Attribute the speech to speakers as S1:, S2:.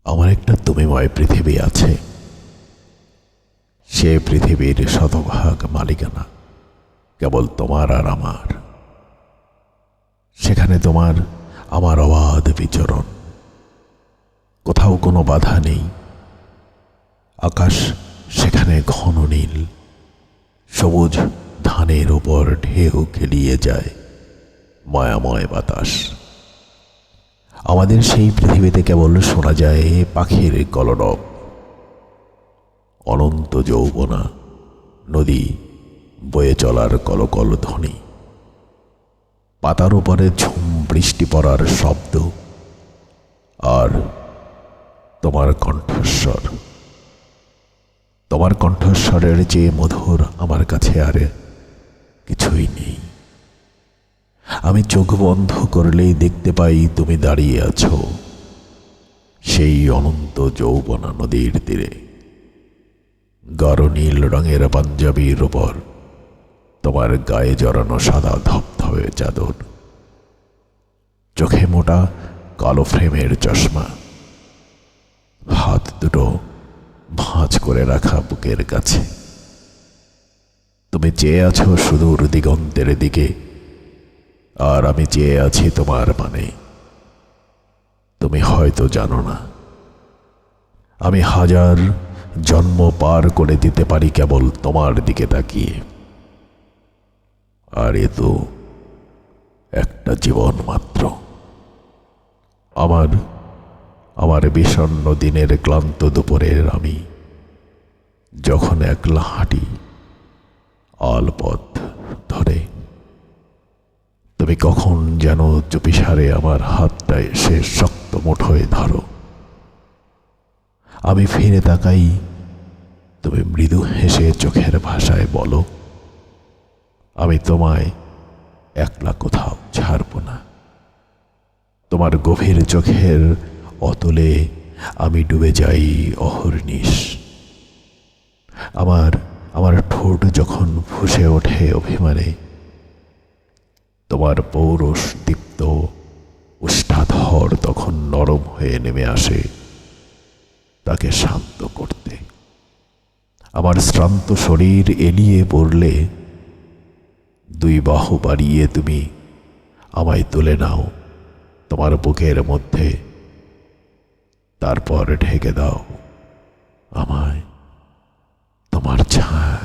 S1: আমার একটা তুমিময় পৃথিবী আছে। সে পৃথিবীর শতভাগ মালিকানা কেবল তোমার আর আমার। সেখানে তোমার আমার অবাধ বিচরণ, কোথাও কোনো বাধা নেই। আকাশ সেখানে ঘন নীল, সবুজ ধানের উপর ঢেউ খেলিয়ে যায় মায়াময় বাতাস। আমাদের সেই পৃথিবীতে কেবল শোনা যায় পাখির কলরব, অনন্ত যৌবনা নদী বয়ে চলার কলকল ধ্বনি, পাতার উপরে ঝুম বৃষ্টি পড়ার শব্দ, আর তোমার কণ্ঠস্বর। তোমার কণ্ঠস্বরের যে মধুর আমার কাছে আর কিছুই নেই। আমি চোখ বন্ধ করলেই দেখতে পাই তুমি দাঁড়িয়ে আছো সেই অনন্ত যৌবনা নদীর তীরে, গাঢ় নীল রঙের পাঞ্জাবির উপর তোমার গায়ে জড়ানো সাদা ধপধপে চাদর, চোখে মোটা কালো ফ্রেমের চশমা, হাত দুটো ভাঁজ করে রাখা বুকের কাছে। তুমি চেয়ে আছো সুদূর দিগন্তের দিকে, আর আমি চেয়ে আছি তোমার মানে। তুমি হয়তো জানো না, আমি হাজার জন্ম পার করে দিতে পারি কেবল তোমার দিকে তাকিয়ে। আর এ তো একটা জীবন মাত্র। আমার আমার বিষণ্ণ দিনের ক্লান্ত দুপুরের আমি যখন একলা হাঁটি আলপথ ধরে, তুমি কখন যেন চুপিসারে আমার হাতটা এসে শক্ত মুঠোয় ধরো। আমি ফিরে তাকাই, তুমি মৃদু হেসে চোখের ভাষায় বলো, আমি তোমায় একলা কোথাও ছাড়ব না। তোমার গভীর চোখের অতলে আমি ডুবে যাই অহর্নিশ। আমার ঠোঁট যখন ফুঁসে ওঠে অভিমানে, তোমার পৌরষ দীপ্ত উষ্ঠাধর তখন নরম হয়ে নেমে আসে তাকে শান্ত করতে। আমার শ্রান্ত শরীর এলিয়ে পড়লে দুই বাহু বাড়িয়ে তুমি আমায় তুলে নাও তোমার বুকের মধ্যে, তারপর ঢেকে দাও আমায় তোমার ছায়া।